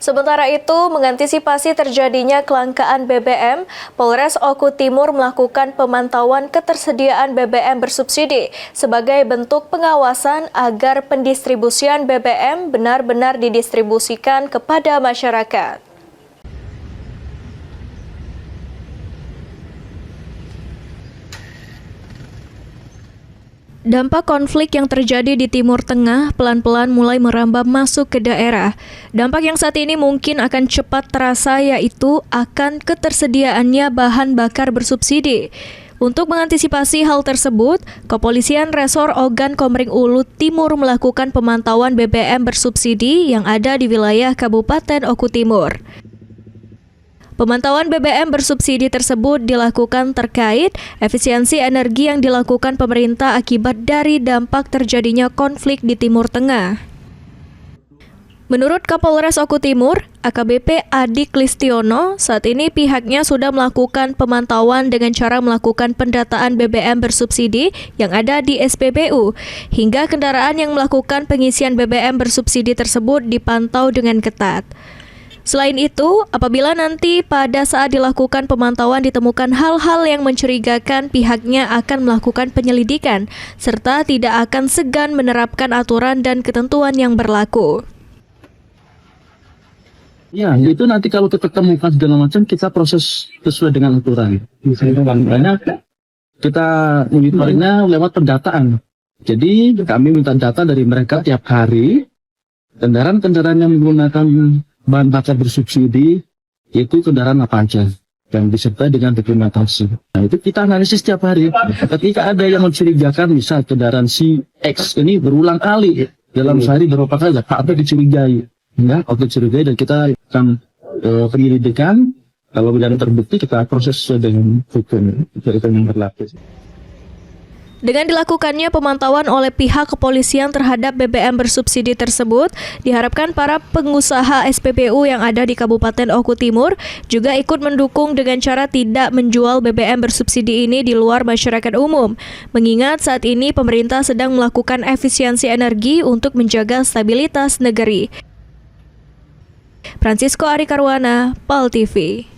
Sementara itu, mengantisipasi terjadinya kelangkaan BBM, Polres Oku Timur melakukan pemantauan ketersediaan BBM bersubsidi sebagai bentuk pengawasan agar pendistribusian BBM benar-benar didistribusikan kepada masyarakat. Dampak konflik yang terjadi di Timur Tengah pelan-pelan mulai merambah masuk ke daerah. Dampak yang saat ini mungkin akan cepat terasa yaitu akan ketersediaannya bahan bakar bersubsidi. Untuk mengantisipasi hal tersebut, Kepolisian Resor Ogan Komering Ulu Timur melakukan pemantauan BBM bersubsidi yang ada di wilayah Kabupaten Oku Timur. Pemantauan BBM bersubsidi tersebut dilakukan terkait efisiensi energi yang dilakukan pemerintah akibat dari dampak terjadinya konflik di Timur Tengah. Menurut Kapolres Oku Timur, AKBP Adik Listiono, saat ini pihaknya sudah melakukan pemantauan dengan cara melakukan pendataan BBM bersubsidi yang ada di SPBU, hingga kendaraan yang melakukan pengisian BBM bersubsidi tersebut dipantau dengan ketat. Selain itu, apabila nanti pada saat dilakukan pemantauan ditemukan hal-hal yang mencurigakan, pihaknya akan melakukan penyelidikan, serta tidak akan segan menerapkan aturan dan ketentuan yang berlaku. Ya, itu nanti kalau kita temukan segala macam, kita proses sesuai dengan aturan. Misalnya kita monitornya lewat pendataan. Jadi kami minta data dari mereka tiap hari, kendaraan-kendaraan yang menggunakan bahan bakar bersubsidi itu kendaraan apa aja yang disertai dengan dokumentasi. Nah, itu kita analisis tiap hari. Ketika ada yang mencurigakan, misal kendaraan si X ini berulang kali dalam sehari berapa kali, apa dicurigai, ya, atau dicurigai, dan kita akan penyelidikan. Kalau benar terbukti, kita proses sesuai dengan hukum yang berlaku. Dengan dilakukannya pemantauan oleh pihak kepolisian terhadap BBM bersubsidi tersebut, diharapkan para pengusaha SPBU yang ada di Kabupaten Oku Timur juga ikut mendukung dengan cara tidak menjual BBM bersubsidi ini di luar masyarakat umum. Mengingat saat ini pemerintah sedang melakukan efisiensi energi untuk menjaga stabilitas negeri. Francisco Ari Karwana, PAL TV.